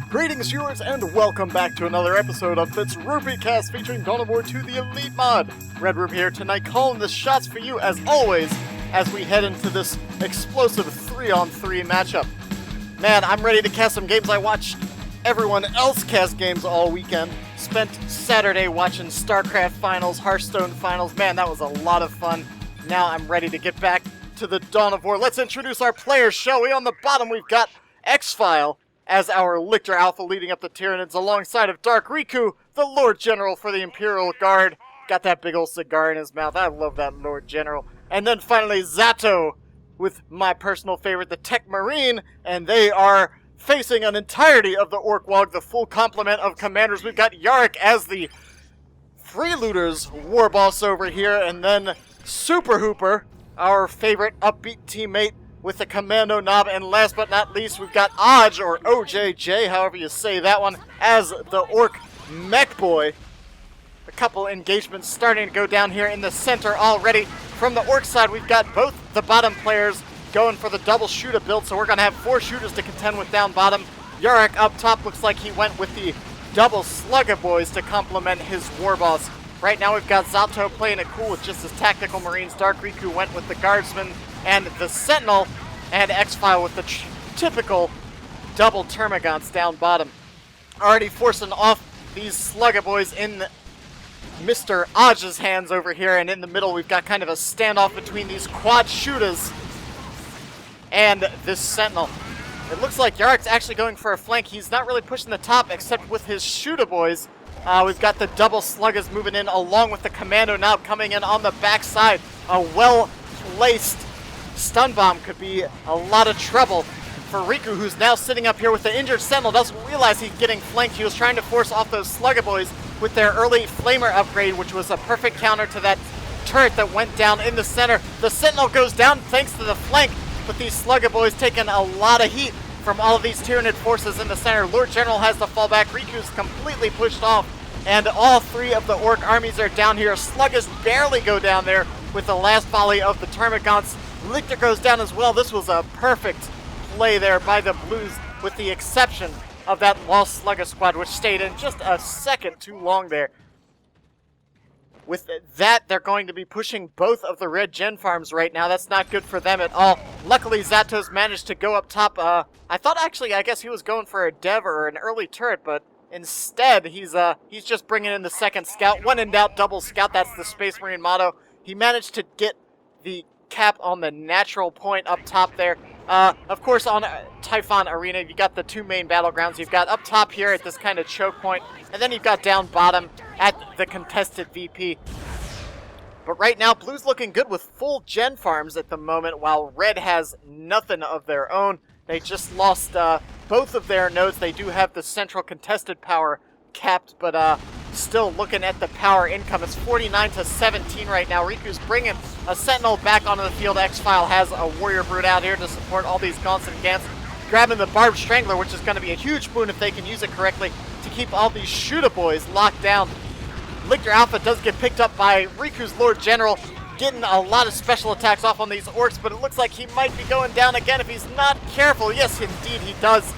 Greetings, viewers, and welcome back to another episode of FitzRupee Cast featuring Dawn of War 2 the Elite mod. Red-Rupee here tonight, calling the shots for you as always as we head into this explosive 3-on-3 matchup. Man, I'm ready to cast some games. I watched everyone else cast games all weekend. Spent Saturday watching StarCraft finals, Hearthstone finals. Man, that was a lot of fun. Now I'm ready to get back to the Dawn of War. Let's introduce our players, shall we? On the bottom, we've got Xphial as our Lictor Alpha leading up the Tyranids alongside of Dark Riku, the Lord General for the Imperial Guard. Got that big old cigar in his mouth. I love that Lord General. And then finally Zato with my personal favorite, the Tech Marine, and they are facing an entirety of the WAAAAGH, the full complement of commanders. We've got Yarrick as the Freelooters war boss over here, and then SuperHooper, our favorite upbeat teammate, with the Commando Knob, and last but not least, we've got OJJ, or OJJ, however you say that one, as the Ork Mech Boy. A couple engagements starting to go down here in the center already. From the Ork side, we've got both the bottom players going for the double shooter build, so we're going to have 4 shooters to contend with down bottom. Yarrick up top looks like he went with the double Slugger Boys to complement his war boss. Right now we've got Zato playing it cool with just his tactical marines. Dark Riku went with the Guardsmen and the Sentinel, and Xphial with the typical double Termagants down bottom. Already forcing off these Slugger Boys in Mr. OJJ's hands over here, and in the middle we've got kind of a standoff between these quad shooters and this Sentinel. It looks like Yarrick's actually going for a flank. He's not really pushing the top except with his shooter boys. We've got the double Sluggers moving in along with the Commando Knob coming in on the backside. A well-placed stun bomb could be a lot of trouble for Riku, who's now sitting up here with the injured Sentinel. Doesn't realize he's getting flanked. He was trying to force off those Slugger Boys with their early Flamer upgrade, which was a perfect counter to that turret that went down in the center. The Sentinel goes down thanks to the flank, but these Slugger Boys taking a lot of heat from all of these Tyranid forces in the center. Lord General has the fallback. Riku's completely pushed off, and all 3 of the Ork armies are down here. Sluggers barely go down there with the last volley of the Termagants. Lictor goes down as well. This was a perfect play there by the Blues, with the exception of that lost Slugger squad, which stayed in just a second too long there. With that, they're going to be pushing both of the red gen farms right now. That's not good for them at all. Luckily, Zato's managed to go up top. I thought actually, I guess he was going for a dev or an early turret, but instead, he's just bringing in the second scout. When in doubt, double scout. That's the Space Marine motto. He managed to get the cap on the natural point up top there. Of course, on Typhon Arena, you got the 2 main battlegrounds. You've got up top here at this kind of choke point, and then you've got down bottom at the contested VP. But right now, Blue's looking good with full gen farms at the moment, while Red has nothing of their own. They just lost both of their nodes. They do have the central contested power capped, but still looking at the power income. It's 49-17 right now. Riku's bringing a Sentinel back onto the field. Xphial has a Warrior Brute out here to support all these Gaunts and Gants. Grabbing the Barbed Strangler, which is going to be a huge boon if they can use it correctly to keep all these shooter boys locked down. Lictor Alpha does get picked up by Riku's Lord General, getting a lot of special attacks off on these Orks, but it looks like he might be going down again if he's not careful. Yes, indeed he does.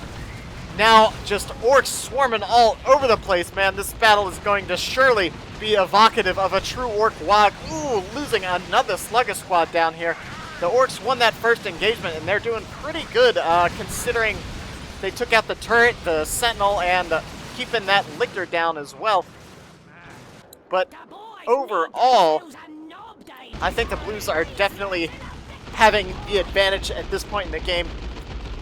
Now, just Orks swarming all over the place, man. This battle is going to surely be evocative of a true Ork WAAAAGH. Ooh, losing another Slugger squad down here. The Orks won that first engagement, and they're doing pretty good, considering they took out the turret, the Sentinel, and keeping that Lictor down as well. But overall, I think the Blues are definitely having the advantage at this point in the game.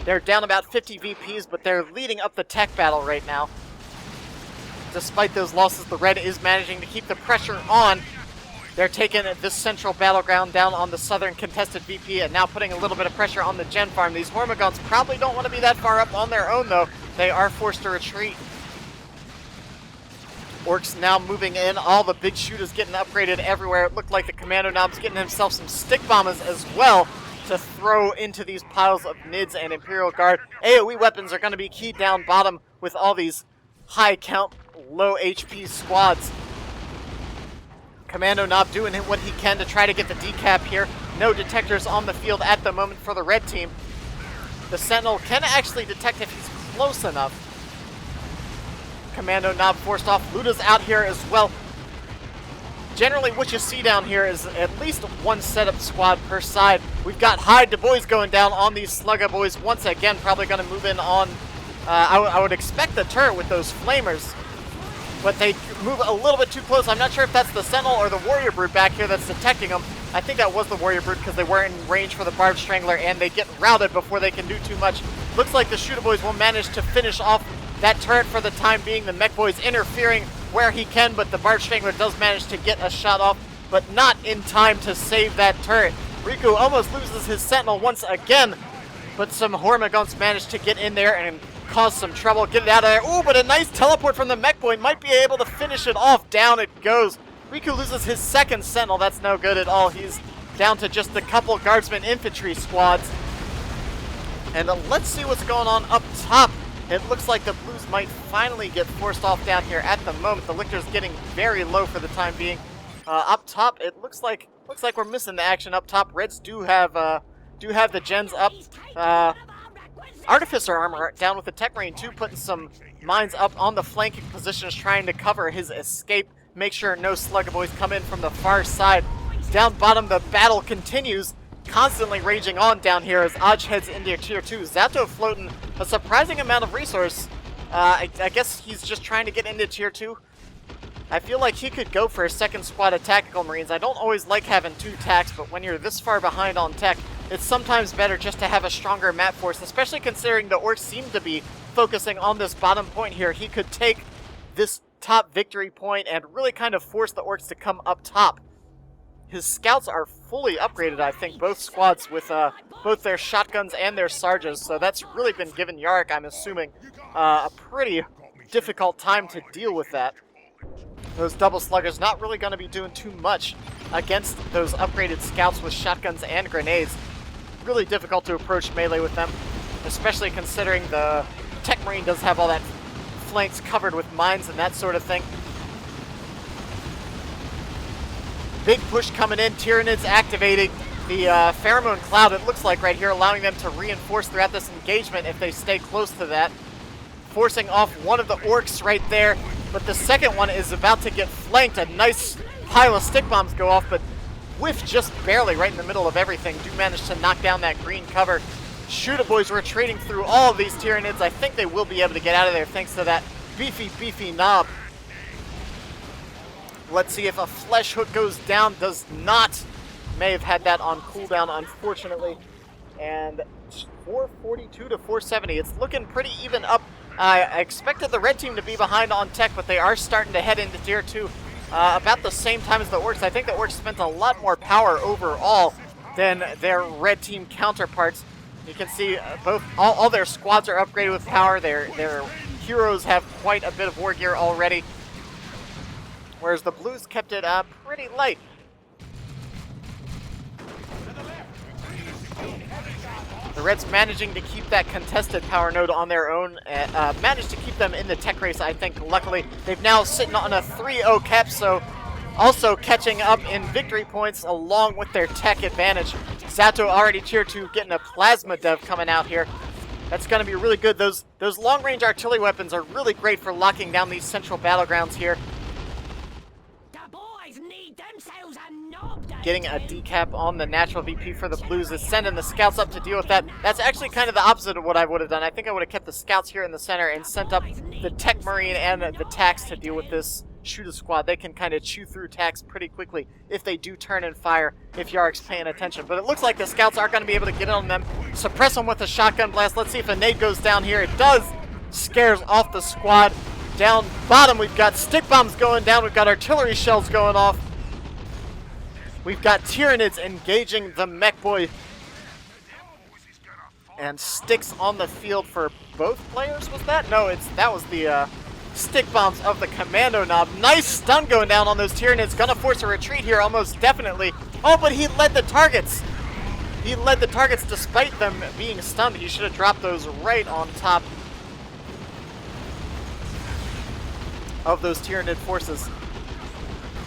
They're down about 50 VPs, but they're leading up the tech battle right now. Despite those losses, the Red is managing to keep the pressure on. They're taking this central battleground down on the southern contested VP and now putting a little bit of pressure on the gen farm. These Hormagaunts probably don't want to be that far up on their own, though. They are forced to retreat. Orks now moving in. All the big shooters getting upgraded everywhere. It looked like the Commando Knob's getting himself some stick bombers as well to throw into these piles of Nids and Imperial Guard. AoE weapons are going to be keyed down bottom with all these high count, low HP squads. Commando Knob doing what he can to try to get the decap here. No detectors on the field at the moment for the red team. The Sentinel can actually detect if he's close enough. Commando Knob forced off. Luda's out here as well. Generally, what you see down here is at least one setup squad per side. We've got Hide Du Bois going down on these Slugga Boys. Once again, probably going to move in on... I would expect the turret with those flamers, but they move a little bit too close. I'm not sure if that's the Sentinel or the Warrior Brute back here that's detecting them. I think that was the Warrior Brute because they weren't in range for the Barbed Strangler, and they get routed before they can do too much. Looks like the Shooter Boys will manage to finish off that turret for the time being. The Mech Boys interfering where he can, but the Barbed Strangler does manage to get a shot off, but not in time to save that turret. Riku almost loses his Sentinel once again, but some Hormagaunts manage to get in there and cause some trouble, get it out of there. Ooh, but a nice teleport from the Mech Boy might be able to finish it off. Down it goes. Riku loses his second Sentinel. That's no good at all. He's down to just a couple Guardsmen infantry squads. And let's see what's going on up top. It looks like the Blues might finally get forced off down here at the moment. The Lictor's getting very low for the time being. Up top, it looks like we're missing the action up top. Reds do have the gens up. Artificer Armor down with the Tech Marine too, putting some mines up on the flanking positions, trying to cover his escape. Make sure no Slugga Boys come in from the far side. Down bottom, the battle continues, constantly raging on down here as OJJ heads into Tier 2. Zato floating a surprising amount of resource. I guess he's just trying to get into Tier 2. I feel like he could go for a second squad of Tactical Marines. I don't always like having two tacks, but when you're this far behind on tech, it's sometimes better just to have a stronger map force, especially considering the Orks seem to be focusing on this bottom point here. He could take this top victory point and really kind of force the Orks to come up top. His scouts are fully upgraded, I think, both squads with both their shotguns and their Sarges, so that's really been given Yarrick, I'm assuming, a pretty difficult time to deal with that. Those double sluggers not really going to be doing too much against those upgraded scouts with shotguns and grenades. Really difficult to approach melee with them, especially considering the Tech Marine does have all that flanks covered with mines and that sort of thing. Big push coming in. Tyranids activating the Pheromone Cloud, it looks like right here, allowing them to reinforce throughout this engagement if they stay close to that. Forcing off one of the Orks right there, but the second one is about to get flanked. A nice pile of stick bombs go off, but whiff just barely right in the middle of everything. Do manage to knock down that green cover. Shooter Boys retreating through all of these Tyranids. I think they will be able to get out of there thanks to that beefy knob. Let's see if a Flesh Hook goes down. Does not. May have had that on cooldown, unfortunately. And 442 to 470. It's looking pretty even up. I expected the red team to be behind on tech, but they are starting to head into Tier 2 about the same time as the Orks. I think the Orks spent a lot more power overall than their red team counterparts. You can see all their squads are upgraded with power. Their heroes have quite a bit of war gear already, whereas the Blues kept it pretty light. The Reds managing to keep that contested power node on their own, managed to keep them in the tech race, I think, luckily. They've now sitting on a 3-0 cap, so also catching up in victory points along with their tech advantage. Zato already Tier 2 getting a Plasma Dev coming out here. That's going to be really good. Those long-range artillery weapons are really great for locking down these central battlegrounds here. Getting a decap on the natural VP for the Blues is sending the scouts up to deal with that. That's actually kind of the opposite of what I would have done. I think I would have kept the scouts here in the center and sent up the Tech Marine and the Tax to deal with this shooter squad. They can kind of chew through Tax pretty quickly if they do turn and fire, if Yarrick's paying attention. But it looks like the scouts are going to be able to get on them, suppress them with a shotgun blast. Let's see if a nade goes down here. It does. Scares off the squad. Down bottom, we've got stick bombs going down. We've got artillery shells going off. We've got Tyranids engaging the Mech Boy. And sticks on the field for both players, was that? No, that was the stick bombs of the Commando Knob. Nice stun going down on those Tyranids. Gonna force a retreat here, almost definitely. Oh, but he led the targets. He led the targets despite them being stunned. He should have dropped those right on top of those Tyranid forces.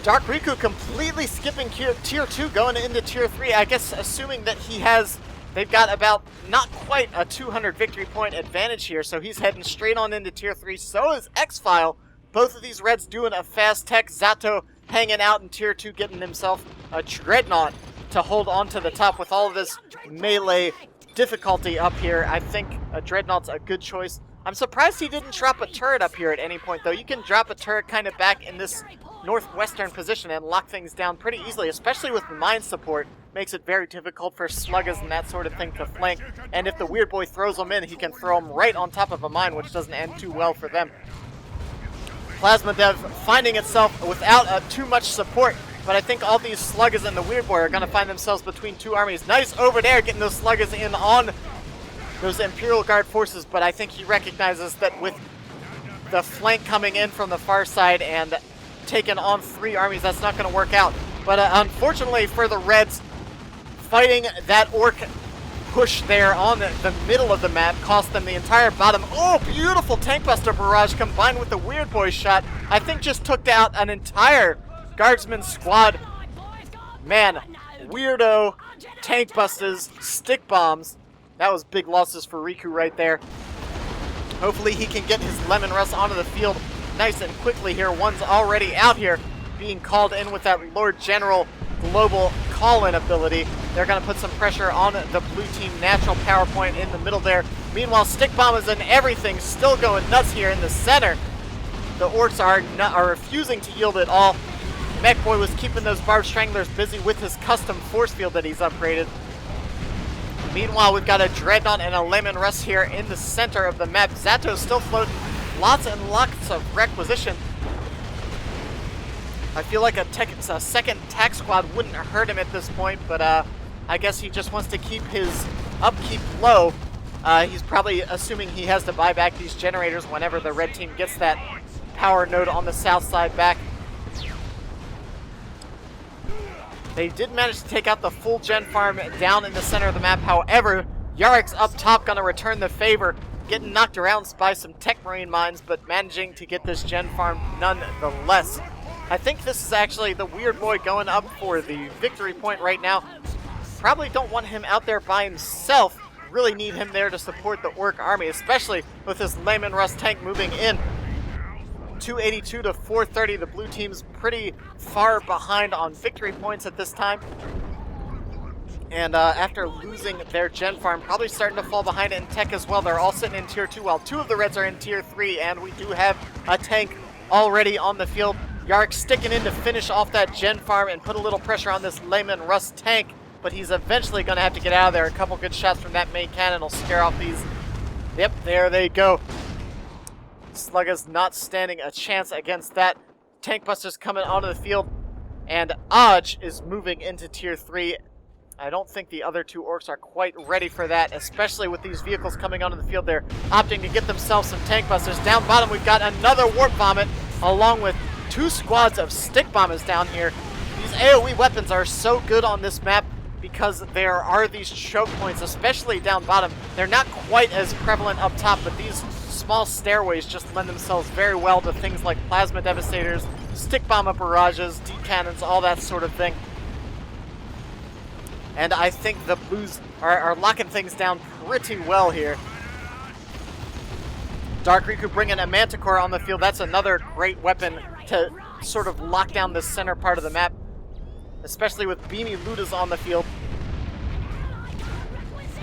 Dark Riku completely skipping Tier 2, going into Tier 3, I guess assuming that he has they've got about not quite a 200 victory point advantage here, so he's heading straight on into Tier 3. So is Xphial. Both of these Reds doing a fast tech. Zato hanging out in Tier 2, getting himself a Dreadnought to hold on to the top with all of this melee difficulty up here. I think a Dreadnought's a good choice. I'm surprised he didn't drop a turret up here at any point, though. You can drop a turret kind of back in this northwestern position and lock things down pretty easily, especially with mine support. Makes it very difficult for sluggers and that sort of thing to flank. And if the weird boy throws them in, he can throw them right on top of a mine, which doesn't end too well for them. Plasma Dev finding itself without too much support, but I think all these sluggers and the weird boy are going to find themselves between two armies. Nice over there, getting those sluggers in on those Imperial Guard forces, but I think he recognizes that with the flank coming in from the far side and taking on 3 armies, that's not going to work out. But unfortunately for the Reds, fighting that Orc push there on the middle of the map cost them the entire bottom. Oh, beautiful Tank Buster barrage combined with the Weird Boy shot. I think just took out an entire Guardsman squad. Man, weirdo Tank Busters, stick bombs. That was big losses for Riku right there. Hopefully he can get his Lemon Rust onto the field nice and quickly here. One's already out here being called in with that Lord General global call-in ability. They're going to put some pressure on the blue team natural power point in the middle there. Meanwhile, stick bombers and everything still going nuts here in the center. The Orcs are refusing to yield at all. Mech Boy was keeping those Barbed Stranglers busy with his custom force field that he's upgraded. Meanwhile, we've got a Dreadnought and a Lemon Rust here in the center of the map. Zato's still floating lots and lots of requisition. I feel like a second tack squad wouldn't hurt him at this point, but I guess he just wants to keep his upkeep low. He's probably assuming he has to buy back these generators whenever the red team gets that power node on the south side back. They did manage to take out the full gen farm down in the center of the map. However, Yarrick's up top going to return the favor, getting knocked around by some tech marine mines, but managing to get this gen farm nonetheless. I think this is actually the weird boy going up for the victory point right now. Probably don't want him out there by himself. Really need him there to support the Orc army, especially with this Lemon Rust tank moving in. 282 to 430. The blue team's pretty far behind on victory points at this time. And after losing their gen farm, probably starting to fall behind in tech as well. They're all sitting in Tier 2 while 2 of the Reds are in Tier 3, and we do have a tank already on the field. Yarrick sticking in to finish off that gen farm and put a little pressure on this Lemon Rust tank, but he's eventually going to have to get out of there. A couple good shots from that main cannon will scare off these. Yep, there they go. Slugga's not standing a chance against that. Tank Busters coming onto the field, and OJJ is moving into Tier 3. I don't think the other 2 Orcs are quite ready for that, especially with these vehicles coming onto the field. They're opting to get themselves some Tank Busters. Down bottom, we've got another Warp Vomit, along with 2 squads of Stick Bombers down here. These AoE weapons are so good on this map because there are these choke points, especially down bottom. They're not quite as prevalent up top, but these small stairways just lend themselves very well to things like Plasma Devastators, Stick Bomber barrages, deep cannons, all that sort of thing. And I think the Blues are locking things down pretty well here. Dark Riku bringing a Manticore on the field. That's another great weapon to sort of lock down the center part of the map, especially with Beamy Ludas on the field.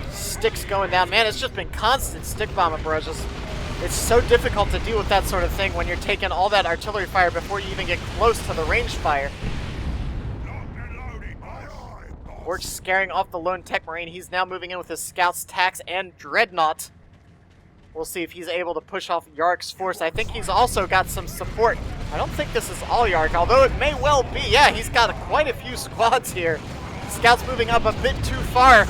Sticks going down. Man, it's just been constant Stick Bomber barrages. It's so difficult to deal with that sort of thing when you're taking all that artillery fire before you even get close to the range fire. Orcs scaring off the lone tech marine. He's now moving in with his scouts, tacks, and dreadnought. We'll see if he's able to push off Yarrick's force. I think he's also got some support. I don't think this is all Yarrick, although it may well be. Yeah, he's got quite a few squads here. Scouts moving up a bit too far,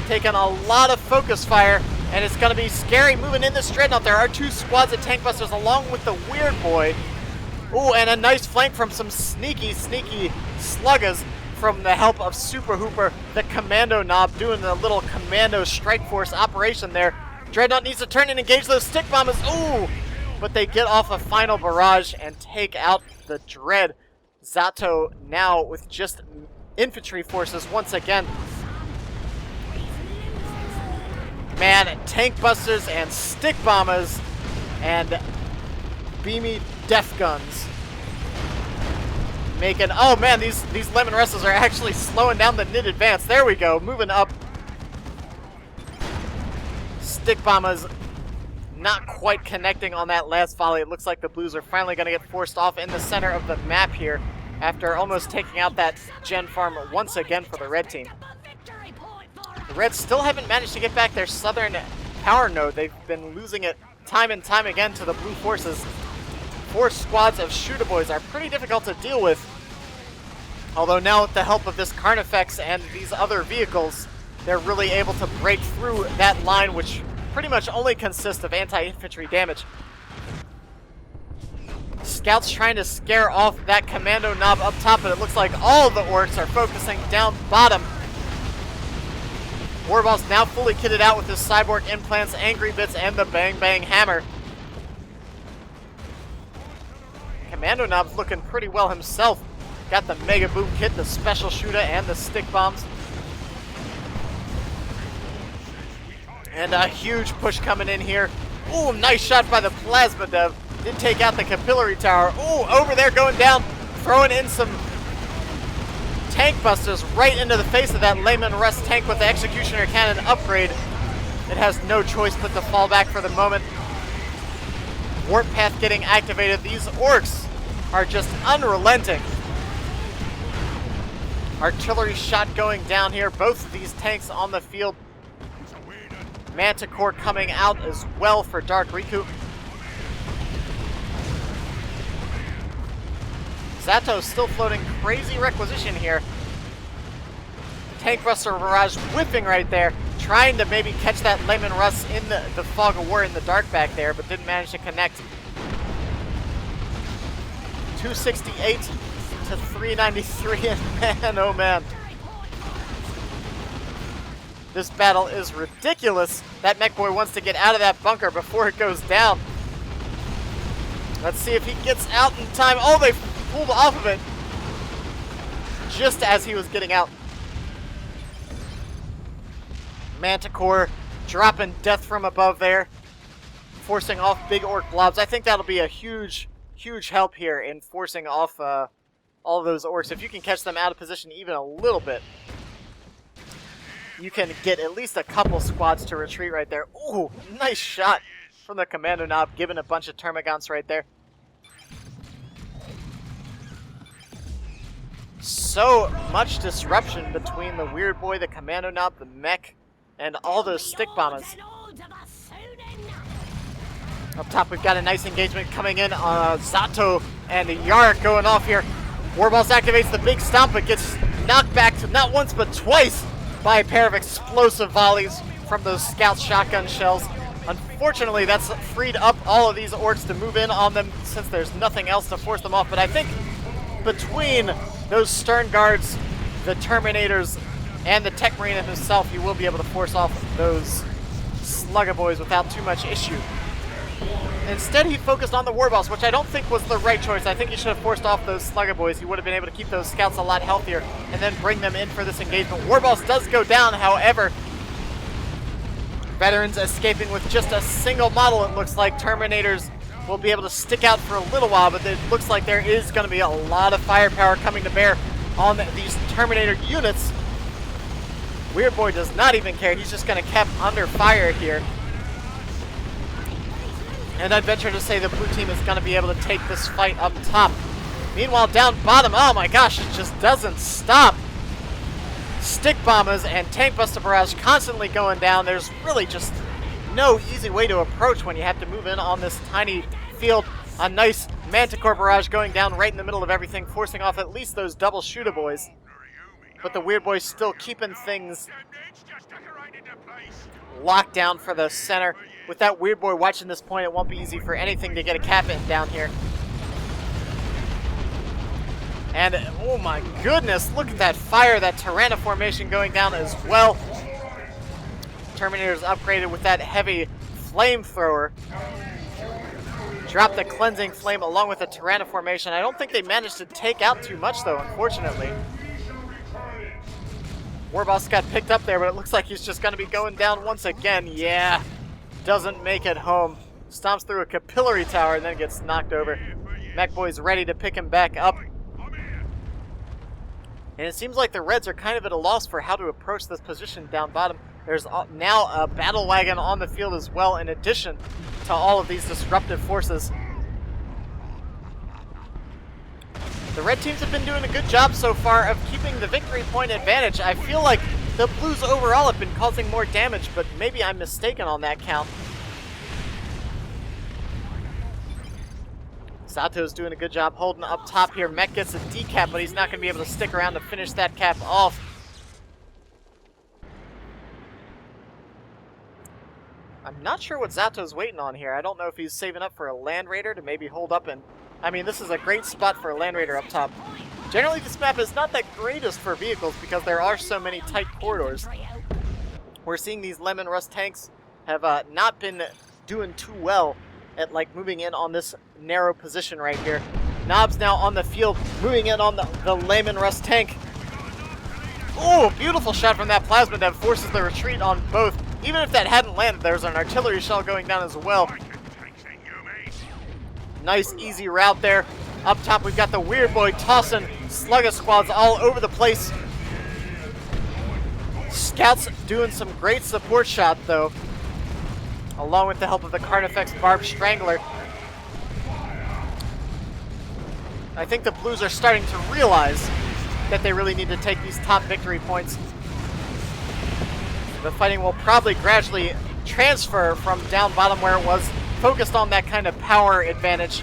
taking a lot of focus fire, and it's going to be scary moving in this dreadnought. There are 2 squads of Tank Busters along with the Weird Boy. Ooh, and a nice flank from some sneaky sluggers from the help of SuperHooper, the commando knob, doing the little commando strike force operation there. Dreadnought needs to turn and engage those Stick Bombers. Ooh! But they get off a final barrage and take out the Dread. Zato now with just infantry forces once again. Man, tank busters and stick bombers and beamy def guns. Making, oh man, these lemon wrestlers are actually slowing down the Nid advance. There we go, moving up. Stick bombers not quite connecting on that last volley. It looks like the blues are finally going to get forced off in the center of the map here after almost taking out that gen farm once again for the red team. The Reds still haven't managed to get back their southern power node. They've been losing it time and time again to the blue forces. 4 squads of shooter boys are pretty difficult to deal with. Although now with the help of this Carnifex and these other vehicles, they're really able to break through that line, which pretty much only consists of anti-infantry damage. Scouts trying to scare off that commando knob up top, but it looks like all the orcs are focusing down bottom. Warball's now fully kitted out with his cyborg implants, angry bits, and the bang bang hammer. Commando Knob's looking pretty well himself. Got the mega boom kit, the special shooter, and the stick bombs. And a huge push coming in here. Ooh, nice shot by the plasma dev. Did take out the capillary tower. Ooh, over there going down, throwing in some tank busters right into the face of that Layman Rust tank with the Executioner Cannon upgrade. It has no choice but to fall back for the moment. Warp Path getting activated. These orcs are just unrelenting. Artillery shot going down here. Both of these tanks on the field. Manticore coming out as well for Dark Riku. Zato still floating crazy requisition here. Tank Buster Barrage whipping right there, trying to maybe catch that Layman Russ in the fog of war in the dark back there, but didn't manage to connect. 268 to 393, and man, oh man. This battle is ridiculous. That mech boy wants to get out of that bunker before it goes down. Let's see if he gets out in time. Oh, they pulled off of it just as he was getting out. Manticore dropping death from above there, forcing off big orc blobs. I think that'll be a huge help here in forcing off all of those orcs. If you can catch them out of position even a little bit, you can get at least a couple squads to retreat right there. Ooh, nice shot from the Commando Knob, giving a bunch of Termagants right there. So much disruption between the Weird Boy, the Commando Knob, the mech, and all those stick bombers. Up top, we've got a nice engagement coming in. Zato and Yarrick going off here. Warballs activates the big stomp, but gets knocked back to not once but twice by a pair of explosive volleys from those scout shotgun shells. Unfortunately, that's freed up all of these orcs to move in on them since there's nothing else to force them off. But I think between those stern guards, the Terminators, and the Tech Marine himself, you will be able to force off those Slugger Boys without too much issue. Instead, he focused on the Warboss, which I don't think was the right choice. I think he should have forced off those Slugger Boys. He would have been able to keep those scouts a lot healthier and then bring them in for this engagement. Warboss does go down, however. Veterans escaping with just a single model, it looks like. Terminators will be able to stick out for a little while, but it looks like there is going to be a lot of firepower coming to bear on these Terminator units. Weird Boy does not even care. He's just going to keep under fire here. And I'd venture to say the blue team is going to be able to take this fight up top. Meanwhile, down bottom, oh my gosh, it just doesn't stop. Stick bombers and tank buster barrage constantly going down. There's really just no easy way to approach when you have to move in on this tiny field. A nice Manticore barrage going down right in the middle of everything, forcing off at least those double shooter boys. But the Weird Boy's still keeping things locked down for the center. With that Weird Boy watching this point, it won't be easy for anything to get a cap in down here. And, oh my goodness, look at that fire, that Tyranids formation going down as well. Terminator's upgraded with that heavy flamethrower. Drop the cleansing flame along with the Tyranids formation. I don't think they managed to take out too much though, unfortunately. Warboss got picked up there, but it looks like he's just going to be going down once again. Yeah, doesn't make it home. Stomps through a capillary tower and then gets knocked over. Mech Boy's ready to pick him back up. And it seems like the Reds are kind of at a loss for how to approach this position down bottom. There's now a battle wagon on the field as well, in addition to all of these disruptive forces. The red teams have been doing a good job so far of keeping the victory point advantage. I feel like the blues overall have been causing more damage, but maybe I'm mistaken on that count. Zato's doing a good job holding up top here. Mech gets a decap, but he's not going to be able to stick around to finish that cap off. I'm not sure what Zato's waiting on here. I don't know if he's saving up for a Land Raider to maybe hold up and... I mean, this is a great spot for a Land Raider up top. Generally, this map is not the greatest for vehicles because there are so many tight corridors. We're seeing these Lemon Rust tanks have not been doing too well at like moving in on this narrow position right here. Knobs now on the field, moving in on the Lemon Rust tank. Oh, beautiful shot from that plasma that forces the retreat on both. Even if that hadn't landed, there's an artillery shell going down as well. Nice, easy route there. Up top, we've got the Weird Boy tossing Slugger squads all over the place. Scouts doing some great support shots, though, along with the help of the Carnifex Barb Strangler. I think the Blues are starting to realize that they really need to take these top victory points. The fighting will probably gradually transfer from down bottom where it was focused on that kind of power advantage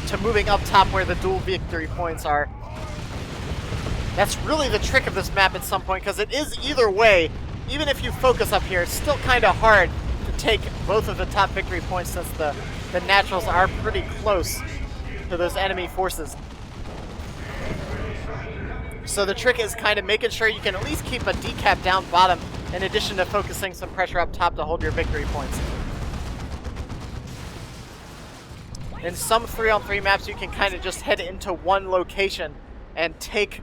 to moving up top where the dual victory points are. That's really the trick of this map at some point, because it is either way. Even if you focus up here, it's still kind of hard to take both of the top victory points since the naturals are pretty close to those enemy forces. So the trick is kind of making sure you can at least keep a decap down bottom in addition to focusing some pressure up top to hold your victory points. In some 3-on-3 maps, you can kind of just head into one location and take,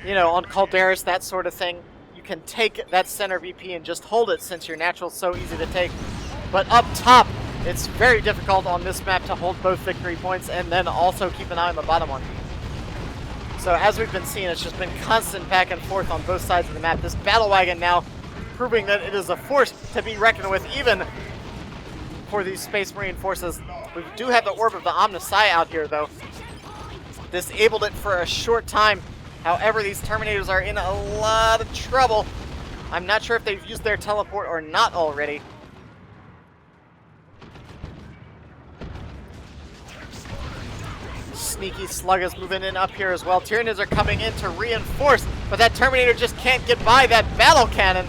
you know, on Calderas, that sort of thing, you can take that center VP and just hold it since your natural's so easy to take. But up top, it's very difficult on this map to hold both victory points and then also keep an eye on the bottom one. So as we've been seeing, it's just been constant back and forth on both sides of the map. This battle wagon now proving that it is a force to be reckoned with, even for these Space Marine forces. We do have the Orb of the Omnissiah out here, though. Disabled it for a short time. However, these Terminators are in a lot of trouble. I'm not sure if they've used their teleport or not already. Sneaky Sluggers moving in up here as well. Tyranids are coming in to reinforce, but that Terminator just can't get by that battle cannon.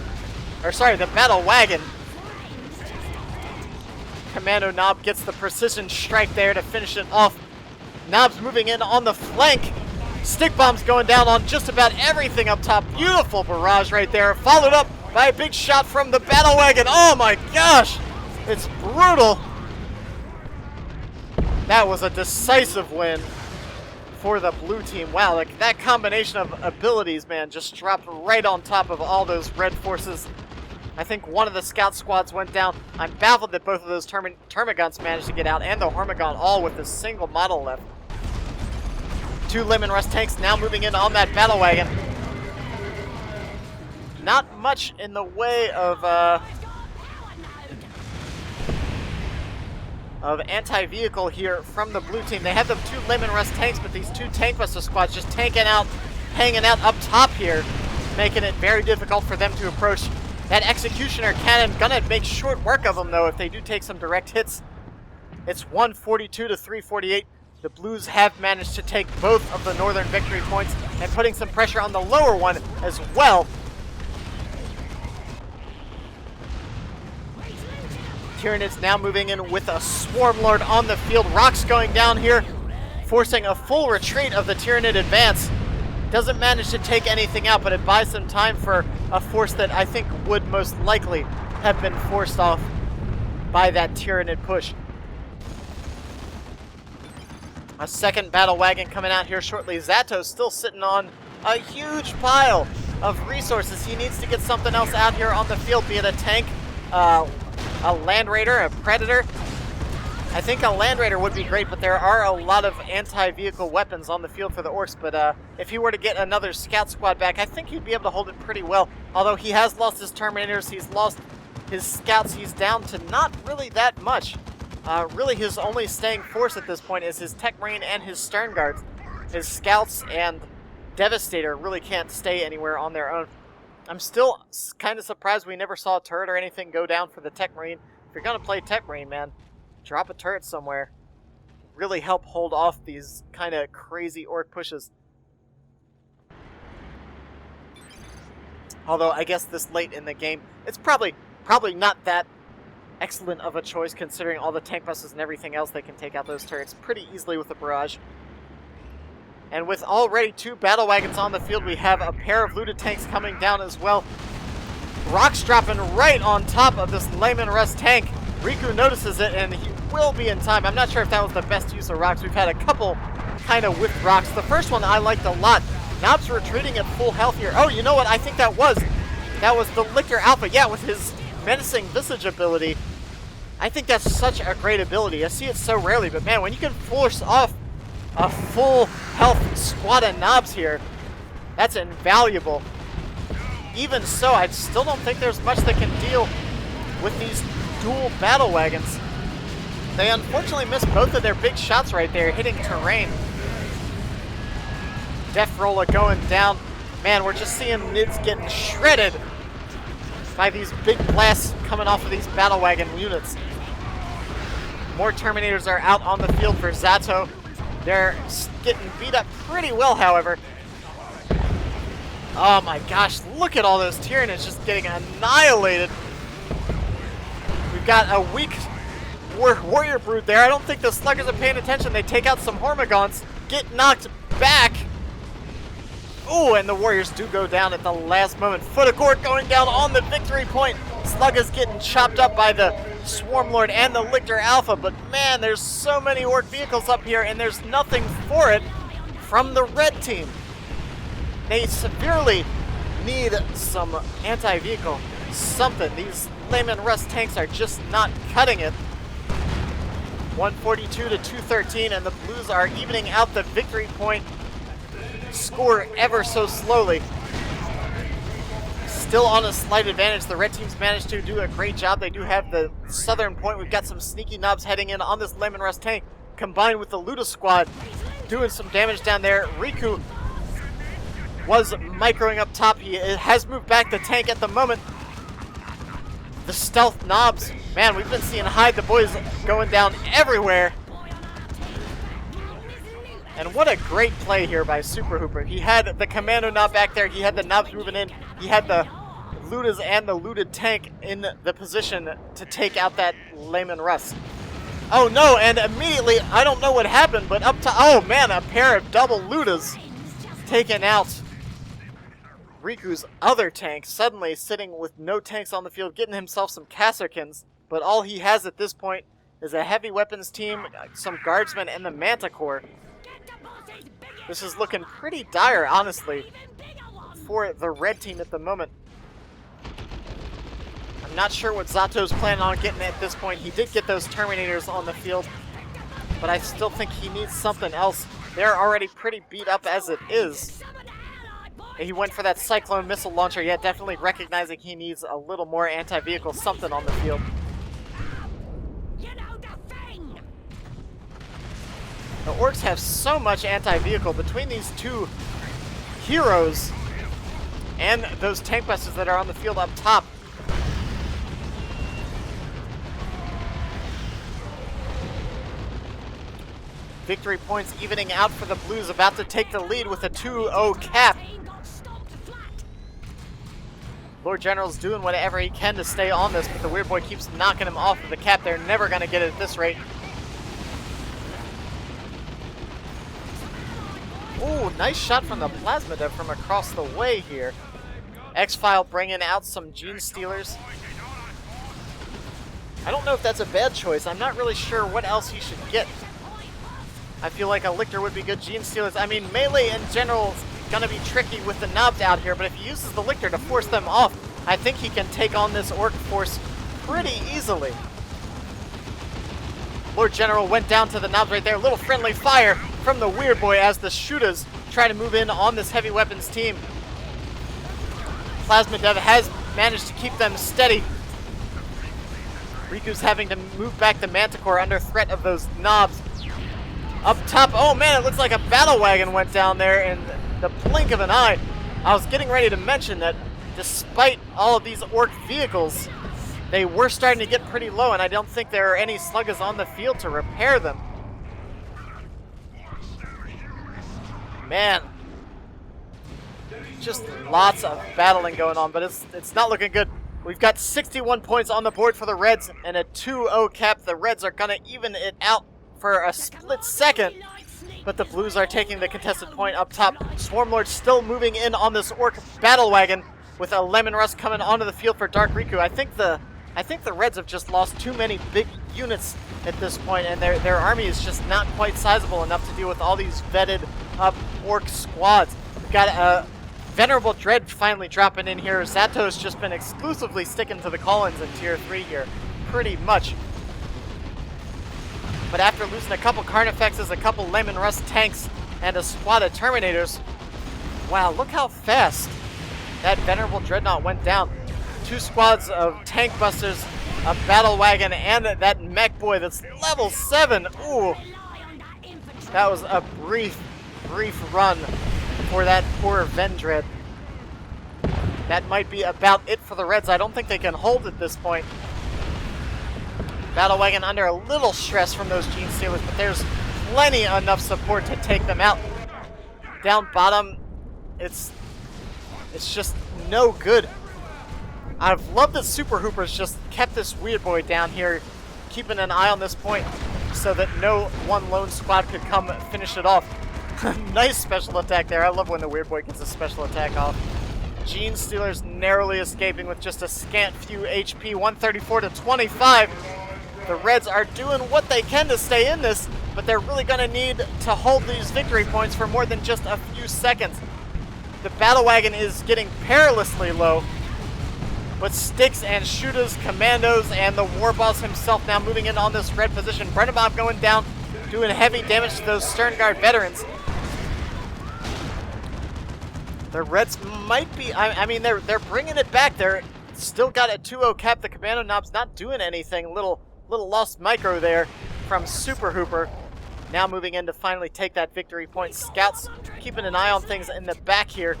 Or sorry, the battle wagon. Commando Knob gets the precision strike there to finish it off. Knob's moving in on the flank. Stick bombs going down on just about everything up top. Beautiful barrage right there, followed up by a big shot from the battle wagon. Oh my gosh, it's brutal. That was a decisive win for the blue team. Wow, like that combination of abilities, man, just dropped right on top of all those red forces. I think one of the scout squads went down. I'm baffled that both of those Termagants managed to get out, and the Hormigaunt all with a single model left. 2 Lemon Rust tanks now moving in on that battle wagon. Not much in the way of anti-vehicle here from the blue team. They have the 2 Lemon Rust tanks, but these 2 Tank Buster squads just hanging out up top here, making it very difficult for them to approach. That Executioner cannon gonna make short work of them, though, if they do take some direct hits. It's 142 to 348. The Blues have managed to take both of the northern victory points and putting some pressure on the lower one as well. Tyranids now moving in with a Swarm Lord on the field. Rocks going down here, forcing a full retreat of the Tyranid advance. Doesn't manage to take anything out, but it buys some time for a force that I think would most likely have been forced off by that Tyranid push. A second battle wagon coming out here shortly. Zato still sitting on a huge pile of resources. He needs to get something else out here on the field, be it a tank, a Land Raider, a Predator. I think a Land Raider would be great, but there are a lot of anti-vehicle weapons on the field for the Orks. But if he were to get another scout squad back, I think he'd be able to hold it pretty well. Although he has lost his Terminators, he's lost his scouts, he's down to not really that much. Really his only staying force at this point is his Tech Marine and his Stern Guards. His scouts and Devastator really can't stay anywhere on their own. I'm still kind of surprised we never saw a turret or anything go down for the Tech Marine. If you're going to play Tech Marine, man, drop a turret somewhere. Really help hold off these kind of crazy Ork pushes. Although, I guess this late in the game, it's probably not that excellent of a choice considering all the tank buses and everything else. They can take out those turrets pretty easily with the barrage. And with already 2 battle wagons on the field, we have a pair of looted tanks coming down as well. Rocks dropping right on top of this Layman Rust tank. Riku notices it, and he will be in time. I'm not sure if that was the best use of rocks. We've had a couple kind of whiffed rocks. The first one I liked a lot. Nob's retreating at full health here. Oh, you know what? I think that was the Lictor Alpha. Yeah, with his Menacing Visage ability. I think that's such a great ability. I see it so rarely, but man, when you can force off a full health squad of Nobs here, that's invaluable. Even so, I still don't think there's much that can deal with these dual battle wagons. They unfortunately missed both of their big shots right there, hitting terrain. Death Roller going down. Man, we're just seeing Nids getting shredded by these big blasts coming off of these battle wagon units. More Terminators are out on the field for Zato. They're getting beat up pretty well, however. Oh my gosh, look at all those Tyranids just getting annihilated. We've got a weak Warrior Brood there. I don't think the Sluggers are paying attention. They take out some Hormigons, get knocked back. Ooh, and the Warriors do go down at the last moment. Foot of Gork going down on the victory point. Sluggers getting chopped up by the Swarmlord and the Lictor Alpha, but man, there's so many Ork vehicles up here, and there's nothing for it from the red team. They severely need some anti-vehicle, something. These Layman Rust tanks are just not cutting it. 142 to 213, and the Blues are evening out the victory point score ever so slowly. Still on a slight advantage. The red team's managed to do a great job. They do have the southern point. We've got some sneaky Nobs heading in on this Layman Rust tank, combined with the Luda squad doing some damage down there. Riku was microing up top. He has moved back the tank at the moment. The stealth Nobs, man, we've been seeing Hide the Boys going down everywhere. And what a great play here by SuperHooper. He had the Commando Nob back there. He had the Nobs moving in. He had the Ludas and the looted tank in the position to take out that Layman Rust. Oh no, and immediately, I don't know what happened, but up to, oh man, a pair of double Ludas taken out. Riku's other tank suddenly sitting with no tanks on the field, getting himself some Kasserkins, but all he has at this point is a heavy weapons team, some Guardsmen, and the Manticore. This is looking pretty dire, honestly, for the red team at the moment. I'm not sure what Zato's planning on getting at this point. He did get those Terminators on the field, but I still think he needs something else. They're already pretty beat up as it is. He went for that Cyclone missile launcher, yet definitely recognizing he needs a little more anti-vehicle something on the field. The Orks have so much anti-vehicle between these two heroes and those tank buses that are on the field up top. Victory points evening out for the Blues, about to take the lead with a 2-0 cap. Lord General's doing whatever he can to stay on this, but the Weird Boy keeps knocking him off of the cap. They're never going to get it at this rate. Ooh, nice shot from the Plasma Dev from across the way here. Xphial bringing out some Gene Stealers. I don't know if that's a bad choice. I'm not really sure what else he should get. I feel like a Lictor would be good. Gene Stealers, I mean, melee in general going to be tricky with the knobs out here, but if he uses the Lictor to force them off, I think he can take on this Orc force pretty easily. Lord General went down to the knobs right there. A little friendly fire from the Weird Boy as the shooters try to move in on this heavy weapons team. Plasma Dev has managed to keep them steady. Riku's having to move back the Manticore under threat of those knobs. Up top, oh man, it looks like a battle wagon went down there in the blink of an eye. I was getting ready to mention that despite all of these Orc vehicles, they were starting to get pretty low, and I don't think there are any sluggers on the field to repair them. Man. Just lots of battling going on, but it's not looking good. We've got 61 points on the board for the Reds and a 2-0 cap. The Reds are going to even it out for a split second, but the Blues are taking the contested point up top. Swarmlord still moving in on this Orc battle wagon with a Lemon Rust coming onto the field for Dark Riku. I think the Reds have just lost too many big units at this point, and their army is just not quite sizable enough to deal with all these vetted up Orc squads. We've got a Venerable Dread finally dropping in here. Zato's just been exclusively sticking to the call-ins in Tier 3 here, pretty much. But after losing a couple Carnifexes, a couple Lemon Rust tanks, and a squad of Terminators, wow, look how fast that Venerable Dreadnought went down. 2 squads of Tank Busters, a Battle Wagon, and that Mech Boy that's level 7. Ooh, that was a brief run for that poor Vendread. That might be about it for the Reds. I don't think they can hold at this point. Battle Wagon under a little stress from those Gene Stealers, but there's plenty enough support to take them out. Down bottom, it's just no good. I've loved that SuperHooper's just kept this Weird Boy down here, keeping an eye on this point so that no one lone squad could come finish it off. Nice special attack there. I love when the Weird Boy gets a special attack off. Gene Stealers narrowly escaping with just a scant few HP, 134 to 25. The Reds are doing what they can to stay in this, but they're really going to need to hold these victory points for more than just a few seconds. The Battle Wagon is getting perilously low, but Sticks and Shooters, Commandos, and the War Boss himself now moving in on this red position. Brennabob going down, doing heavy damage to those Stern Guard veterans. The Reds might be, I mean, they're bringing it back. They're still got a 2-0 cap. The Commando Knob's not doing anything. Little lost micro there from SuperHooper. Now moving in to finally take that victory point. Scouts keeping an eye on things in the back here.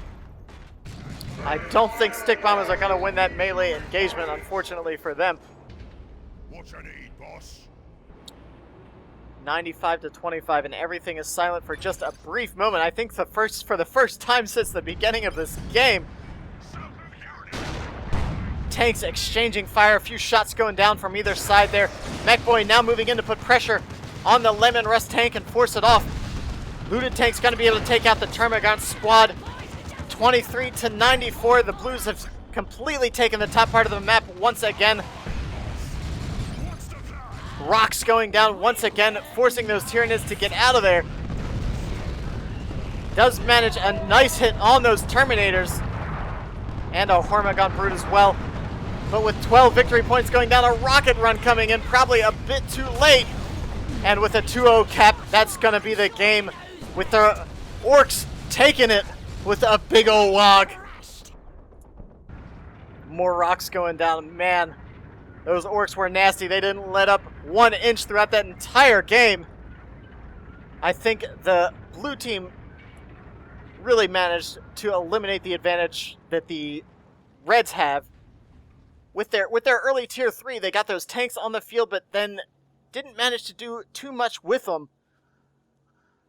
I don't think Stick Bombers are going to win that melee engagement, unfortunately for them. What you need, boss? 95 to 25, and everything is silent for just a brief moment. I think for the first time since the beginning of this game. Tanks exchanging fire, a few shots going down from either side there. Mech Boy now moving in to put pressure on the Lemon Rust tank and force it off. Looted Tank's going to be able to take out the Termagant squad. 23 to 94. The Blues have completely taken the top part of the map once again. Rocks going down once again, forcing those Tyranids to get out of there. Does manage a nice hit on those Terminators. And a Hormagaunt Brute as well. But with 12 victory points going down, a rocket run coming in, probably a bit too late. And with a 2-0 cap, that's going to be the game, with the Orks taking it with a big ol' WAAAAGH. More rocks going down. Man, those Orks were nasty. They didn't let up 1 inch throughout that entire game. I think the blue team really managed to eliminate the advantage that the Reds have. With their early Tier 3, they got those tanks on the field, but then didn't manage to do too much with them.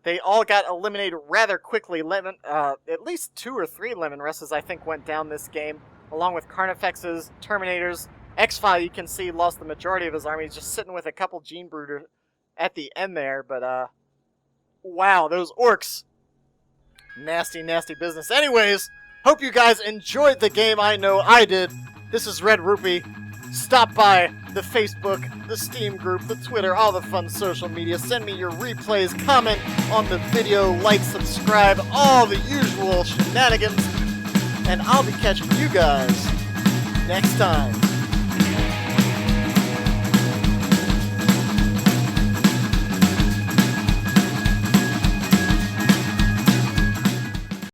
They all got eliminated rather quickly. At least 2 or 3 Lemon Rusts, I think, went down this game, along with Carnifexes, Terminators. Xphial, you can see, lost the majority of his army, just sitting with a couple Gene Brooders at the end there. But, wow, those Orks. Nasty, nasty business. Anyways, hope you guys enjoyed the game. I know I did. This is Red-Rupee. Stop by, the Facebook, the Steam group, the Twitter, all the fun social media. Send me your replays, comment on the video, like, subscribe, all the usual shenanigans. And I'll be catching you guys next time.